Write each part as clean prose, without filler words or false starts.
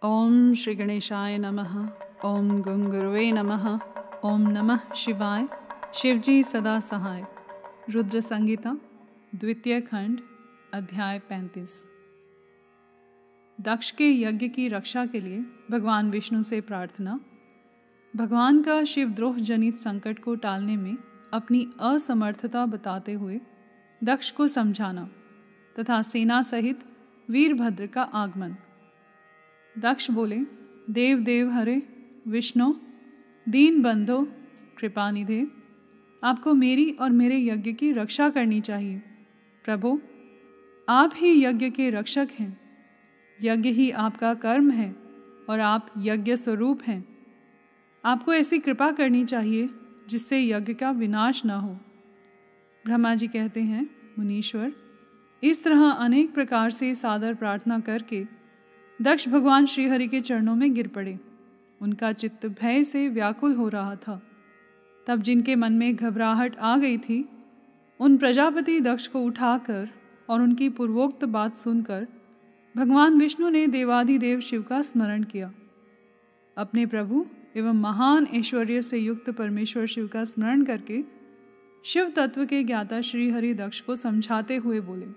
ओम श्री गणेशाय नमः। ओम गं गुरुवे नमः। ओम नमः शिवाय। शिवजी सदा सहाय। रुद्र संगीता द्वितीय खंड अध्याय 35। दक्ष के यज्ञ की रक्षा के लिए भगवान विष्णु से प्रार्थना। भगवान का शिवद्रोह जनित संकट को टालने में अपनी असमर्थता बताते हुए दक्ष को समझाना तथा सेना सहित वीरभद्र का आगमन। दक्ष बोले, देव देव हरे विष्णु दीन बंधो कृपानिधे, आपको मेरी और मेरे यज्ञ की रक्षा करनी चाहिए। प्रभु, आप ही यज्ञ के रक्षक हैं। यज्ञ ही आपका कर्म है और आप यज्ञ स्वरूप हैं। आपको ऐसी कृपा करनी चाहिए जिससे यज्ञ का विनाश न हो। ब्रह्मा जी कहते हैं, मुनीश्वर, इस तरह अनेक प्रकार से सादर प्रार्थना करके दक्ष भगवान श्रीहरि के चरणों में गिर पड़े। उनका चित्त भय से व्याकुल हो रहा था। तब जिनके मन में घबराहट आ गई थी, उन प्रजापति दक्ष को उठाकर और उनकी पूर्वोक्त बात सुनकर भगवान विष्णु ने देवाधिदेव शिव का स्मरण किया। अपने प्रभु एवं महान ऐश्वर्य से युक्त परमेश्वर शिव का स्मरण करके शिव तत्व के ज्ञाता श्रीहरि दक्ष को समझाते हुए बोले।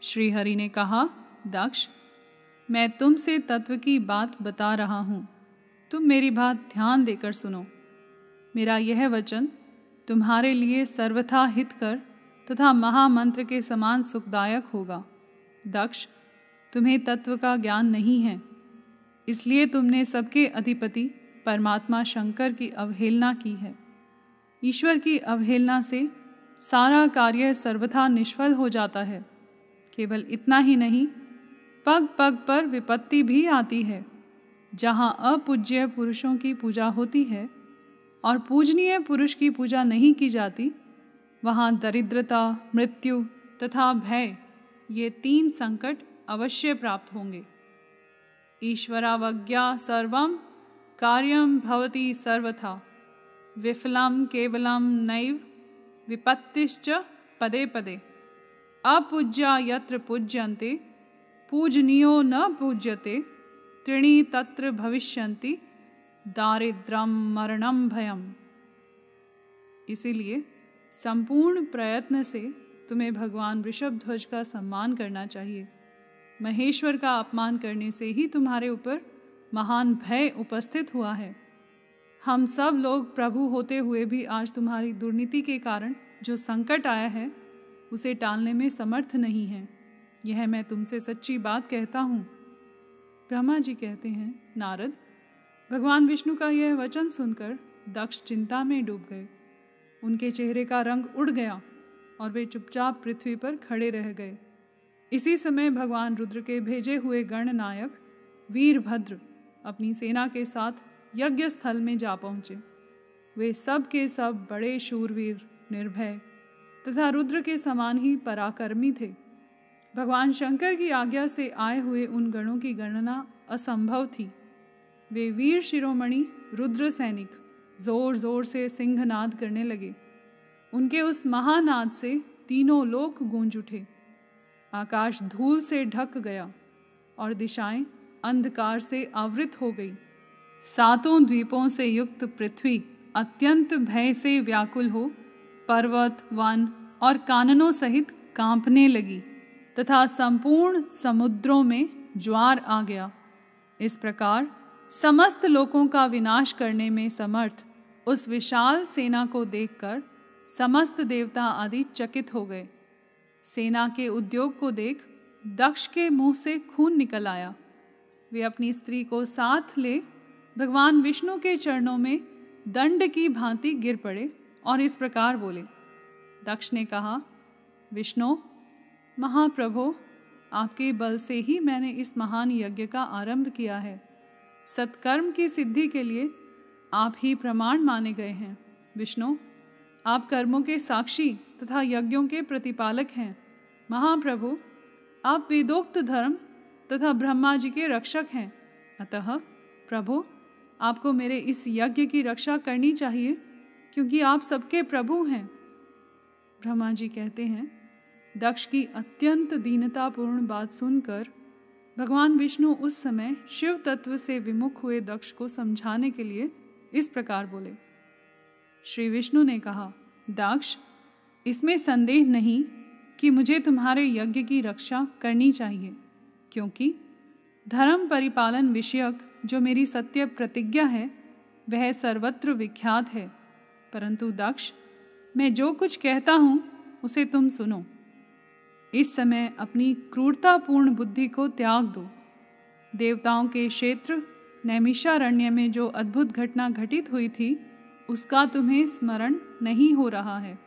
श्रीहरि ने कहा, दक्ष, मैं तुमसे तत्व की बात बता रहा हूँ, तुम मेरी बात ध्यान देकर सुनो। मेरा यह वचन तुम्हारे लिए सर्वथा हितकर तथा महामंत्र के समान सुखदायक होगा। दक्ष, तुम्हें तत्व का ज्ञान नहीं है, इसलिए तुमने सबके अधिपति परमात्मा शंकर की अवहेलना की है। ईश्वर की अवहेलना से सारा कार्य सर्वथा निष्फल हो जाता है। केवल इतना ही नहीं, पग पग पर विपत्ति भी आती है। जहाँ अपूज्य पुरुषों की पूजा होती है और पूजनीय पुरुष की पूजा नहीं की जाती, वहाँ दरिद्रता, मृत्यु तथा भय, ये 3 संकट अवश्य प्राप्त होंगे। ईश्वरावज्ञा सर्वं कार्यं भवति सर्वथा, विफलम केवलम नैव विपत्तिश्च पदे पदे, अपूज्या यत्र पूज्यन्ते पूजनीयो न पूज्यते, त्रीणि तत्र भविष्यन्ति दारिद्र्यं मरणं भयम्। इसीलिए संपूर्ण प्रयत्न से तुम्हें भगवान वृषभध्वज का सम्मान करना चाहिए। महेश्वर का अपमान करने से ही तुम्हारे ऊपर महान भय उपस्थित हुआ है। हम सब लोग प्रभु होते हुए भी आज तुम्हारी दुर्नीति के कारण जो संकट आया है, उसे टालने में समर्थ नहीं है। यह मैं तुमसे सच्ची बात कहता हूँ। ब्रह्मा जी कहते हैं, नारद, भगवान विष्णु का यह वचन सुनकर दक्ष चिंता में डूब गए। उनके चेहरे का रंग उड़ गया और वे चुपचाप पृथ्वी पर खड़े रह गए। इसी समय भगवान रुद्र के भेजे हुए गणनायक वीरभद्र अपनी सेना के साथ यज्ञ स्थल में जा पहुँचे। वे सब के सब बड़े शूरवीर, निर्भय तथा रुद्र के समान ही पराक्रमी थे। भगवान शंकर की आज्ञा से आए हुए उन गणों की गणना असंभव थी। वे वीर शिरोमणि रुद्र सैनिक जोर जोर से सिंहनाद करने लगे। उनके उस महानाद से तीनों लोक गूंज उठे। आकाश धूल से ढक गया और दिशाएं अंधकार से आवृत हो गई। 7 द्वीपों से युक्त पृथ्वी अत्यंत भय से व्याकुल हो पर्वत, वन और काननों सहित कांपने लगी तथा संपूर्ण समुद्रों में ज्वार आ गया। इस प्रकार समस्त लोकों का विनाश करने में समर्थ उस विशाल सेना को देखकर समस्त देवता आदि चकित हो गए। सेना के उद्योग को देख दक्ष के मुंह से खून निकल आया। वे अपनी स्त्री को साथ ले भगवान विष्णु के चरणों में दंड की भांति गिर पड़े और इस प्रकार बोले। दक्ष ने कहा, विष्णु महाप्रभो, आपके बल से ही मैंने इस महान यज्ञ का आरंभ किया है। सत्कर्म की सिद्धि के लिए आप ही प्रमाण माने गए हैं। विष्णु, आप कर्मों के साक्षी तथा यज्ञों के प्रतिपालक हैं। महाप्रभु, आप वेदोक्त धर्म तथा ब्रह्मा जी के रक्षक हैं। अतः प्रभु, आपको मेरे इस यज्ञ की रक्षा करनी चाहिए, क्योंकि आप सबके प्रभु हैं। ब्रह्मा जी कहते हैं, दक्ष की अत्यंत दीनतापूर्ण बात सुनकर भगवान विष्णु उस समय शिव तत्व से विमुख हुए दक्ष को समझाने के लिए इस प्रकार बोले। श्री विष्णु ने कहा, दक्ष, इसमें संदेह नहीं कि मुझे तुम्हारे यज्ञ की रक्षा करनी चाहिए, क्योंकि धर्म परिपालन विषयक जो मेरी सत्य प्रतिज्ञा है वह सर्वत्र विख्यात है। परंतु दक्ष, मैं जो कुछ कहता हूँ उसे तुम सुनो। इस समय अपनी क्रूरतापूर्ण बुद्धि को त्याग दो। देवताओं के क्षेत्र नैमिषारण्य में जो अद्भुत घटना घटित हुई थी उसका तुम्हें स्मरण नहीं हो रहा है।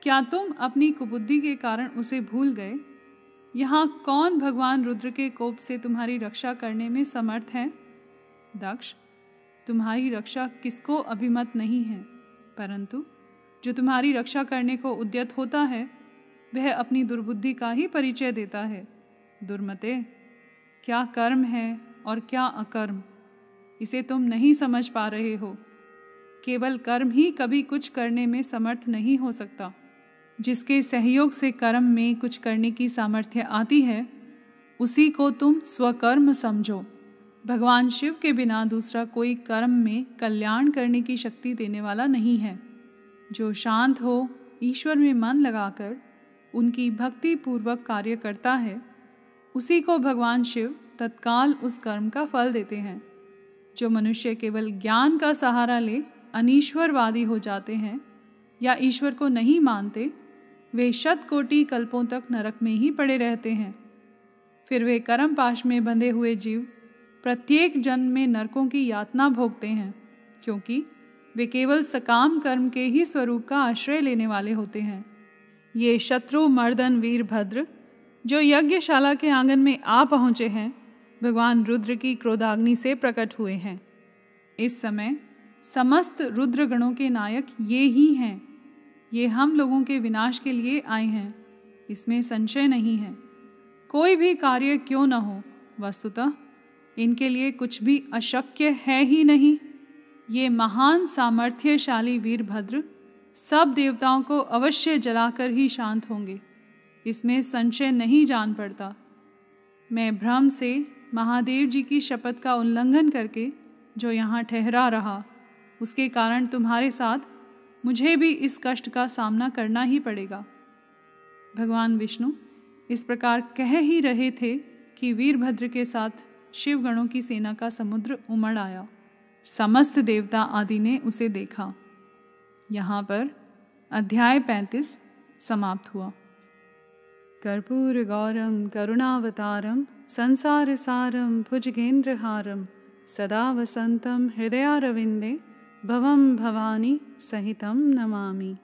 क्या तुम अपनी कुबुद्धि के कारण उसे भूल गए? यहाँ कौन भगवान रुद्र के कोप से तुम्हारी रक्षा करने में समर्थ है? दक्ष, तुम्हारी रक्षा किसको अभिमत नहीं है, परंतु जो तुम्हारी रक्षा करने को उद्यत होता है वह अपनी दुर्बुद्धि का ही परिचय देता है। दुर्मते, क्या कर्म है और क्या अकर्म, इसे तुम नहीं समझ पा रहे हो। केवल कर्म ही कभी कुछ करने में समर्थ नहीं हो सकता। जिसके सहयोग से कर्म में कुछ करने की सामर्थ्य आती है उसी को तुम स्वकर्म समझो। भगवान शिव के बिना दूसरा कोई कर्म में कल्याण करने की शक्ति देने वाला नहीं है। जो शांत हो, ईश्वर में मन लगाकर उनकी भक्ति पूर्वक कार्य करता है, उसी को भगवान शिव तत्काल उस कर्म का फल देते हैं। जो मनुष्य केवल ज्ञान का सहारा ले अनीश्वरवादी हो जाते हैं या ईश्वर को नहीं मानते, वे शतकोटि कल्पों तक नरक में ही पड़े रहते हैं। फिर वे कर्म पाश में बंधे हुए जीव प्रत्येक जन्म में नरकों की यातना भोगते हैं, क्योंकि वे केवल सकाम कर्म के ही स्वरूप का आश्रय लेने वाले होते हैं। ये शत्रु मर्दन वीरभद्र जो यज्ञशाला के आंगन में आ पहुँचे हैं, भगवान रुद्र की क्रोधाग्नि से प्रकट हुए हैं। इस समय समस्त रुद्रगणों के नायक ये ही हैं। ये हम लोगों के विनाश के लिए आए हैं, इसमें संशय नहीं है। कोई भी कार्य क्यों न हो, वस्तुतः इनके लिए कुछ भी अशक्य है ही नहीं। ये महान सामर्थ्यशाली वीरभद्र सब देवताओं को अवश्य जलाकर ही शांत होंगे, इसमें संशय नहीं जान पड़ता। मैं भ्रम से महादेव जी की शपथ का उल्लंघन करके जो यहाँ ठहरा रहा, उसके कारण तुम्हारे साथ मुझे भी इस कष्ट का सामना करना ही पड़ेगा। भगवान विष्णु इस प्रकार कह ही रहे थे कि वीरभद्र के साथ शिवगणों की सेना का समुद्र उमड़ आया। समस्त देवता आदि ने उसे देखा। यहाँ पर अध्याय 35 समाप्त हुआ। कर्पूर गौरम करुणावतारम संसार सारम भुजगेंद्रहारम सदा वसंतम हृदयारविंदे भवम भवानी सहितं नमामि।